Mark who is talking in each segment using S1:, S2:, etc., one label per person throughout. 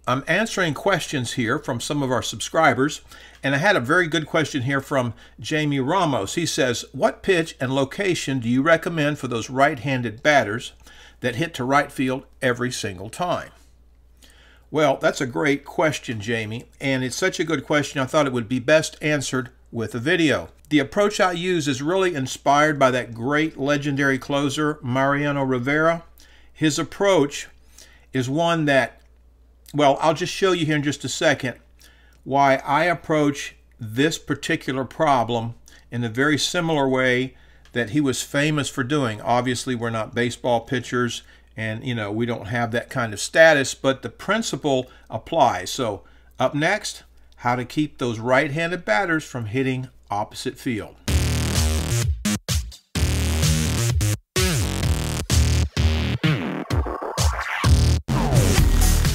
S1: I'm answering questions here from some of our subscribers, and I had a very good question here from Jamie Ramos. He says, what pitch and location do you recommend for those right-handed batters that hit to right field every single time? Well, that's a great question, Jamie, and it's such a good question I thought it would be best answered with a video. The approach I use is really inspired by that great legendary closer, Mariano Rivera. His approach is one that, well, I'll just show you here in just a second why I approach this particular problem in a very similar way that he was famous for doing. Obviously, we're not baseball pitchers, and we don't have that kind of status, but the principle applies. So up next, how to keep those right-handed batters from hitting opposite field.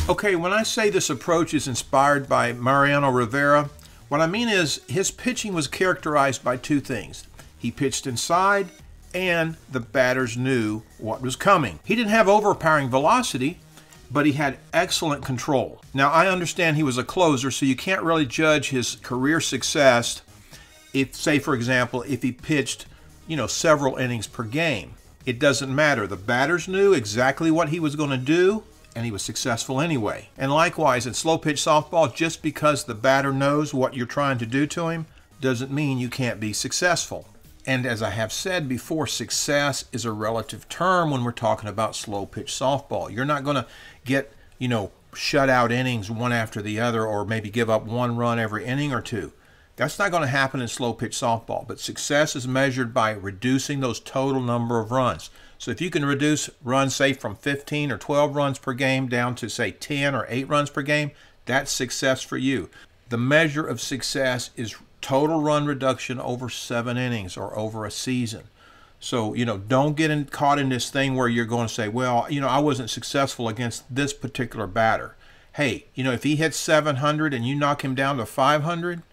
S1: Okay, when I say this approach is inspired by Mariano Rivera, what I mean is his pitching was characterized by two things. He pitched inside, and the batters knew what was coming. He didn't have overpowering velocity, but he had excellent control. Now, I understand he was a closer, so you can't really judge his career success if, say, for example, if he pitched, several innings per game. It doesn't matter. The batters knew exactly what he was going to do, and he was successful anyway. And likewise, in slow pitch softball, just because the batter knows what you're trying to do to him doesn't mean you can't be successful. And as I have said before, success is a relative term when we're talking about slow pitch softball. You're not going to get, shutout innings one after the other, or maybe give up one run every inning or two. That's not going to happen in slow pitch softball. But success is measured by reducing those total number of runs. So if you can reduce runs, say, from 15 or 12 runs per game down to, say, 10 or 8 runs per game, that's success for you. The measure of success is total run reduction over 7 innings or over a season. So, don't get caught in this thing where you're going to say, well, I wasn't successful against this particular batter. Hey, if he hits 700 and you knock him down to 500,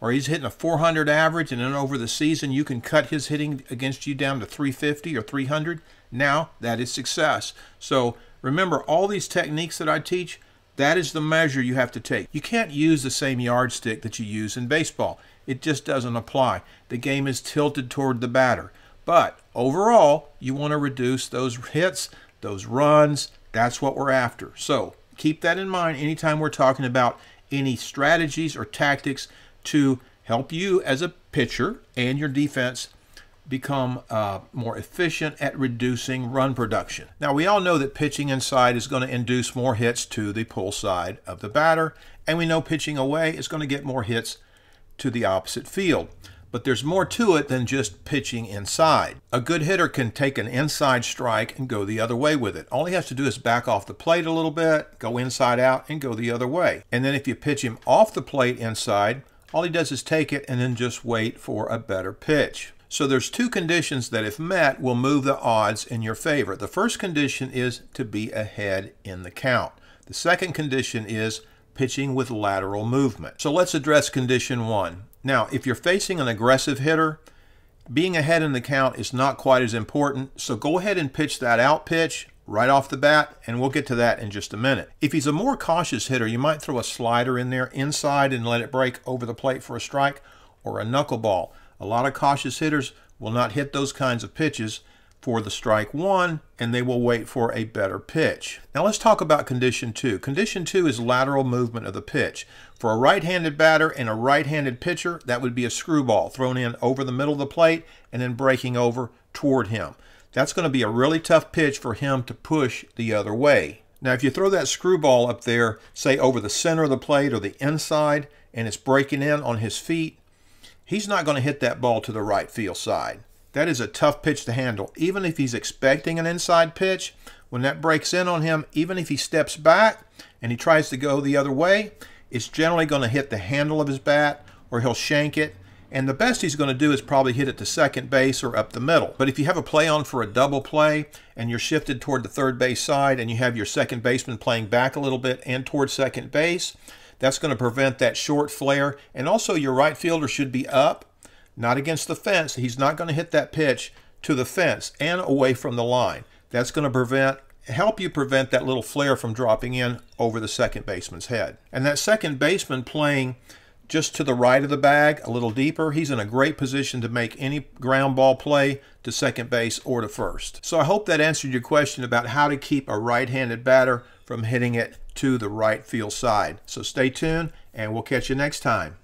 S1: or he's hitting a 400 average, and then over the season you can cut his hitting against you down to 350 or 300, now that is success. So remember, all these techniques that I teach, that is the measure you have to take. You can't use the same yardstick that you use in baseball. It just doesn't apply. The game is tilted toward the batter. But overall, you want to reduce those hits, those runs. That's what we're after. So keep that in mind anytime we're talking about any strategies or tactics to help you as a pitcher and your defense become more efficient at reducing run production. Now, we all know that pitching inside is going to induce more hits to the pull side of the batter, and we know pitching away is going to get more hits to the opposite field. But there's more to it than just pitching inside. A good hitter can take an inside strike and go the other way with it. All he has to do is back off the plate a little bit, go inside out, and go the other way. And then if you pitch him off the plate inside, all he does is take it and then just wait for a better pitch. So there's two conditions that, if met, will move the odds in your favor. The first condition is to be ahead in the count. The second condition is pitching with lateral movement. So let's address condition one. Now, if you're facing an aggressive hitter, being ahead in the count is not quite as important, so go ahead and pitch that out pitch right off the bat, and we'll get to that in just a minute. If he's a more cautious hitter, you might throw a slider in there inside and let it break over the plate for a strike, or a knuckleball. A lot of cautious hitters will not hit those kinds of pitches for the strike one, and they will wait for a better pitch. Now let's talk about condition two. Condition two is lateral movement of the pitch. For a right-handed batter and a right-handed pitcher, that would be a screwball thrown in over the middle of the plate and then breaking over toward him. That's going to be a really tough pitch for him to push the other way. Now, if you throw that screwball up there, say over the center of the plate or the inside, and it's breaking in on his feet, he's not going to hit that ball to the right field side. That is a tough pitch to handle. Even if he's expecting an inside pitch, when that breaks in on him, even if he steps back and he tries to go the other way, it's generally going to hit the handle of his bat, or he'll shank it. And the best he's going to do is probably hit it to second base or up the middle. But if you have a play on for a double play and you're shifted toward the third base side and you have your second baseman playing back a little bit and toward second base, that's going to prevent that short flare. And also your right fielder should be up, not against the fence. He's not going to hit that pitch to the fence and away from the line. That's going to prevent help you prevent that little flare from dropping in over the second baseman's head. And that second baseman playing just to the right of the bag, a little deeper, he's in a great position to make any ground ball play to second base or to first. So I hope that answered your question about how to keep a right-handed batter from hitting it to the right field side. So stay tuned, and we'll catch you next time.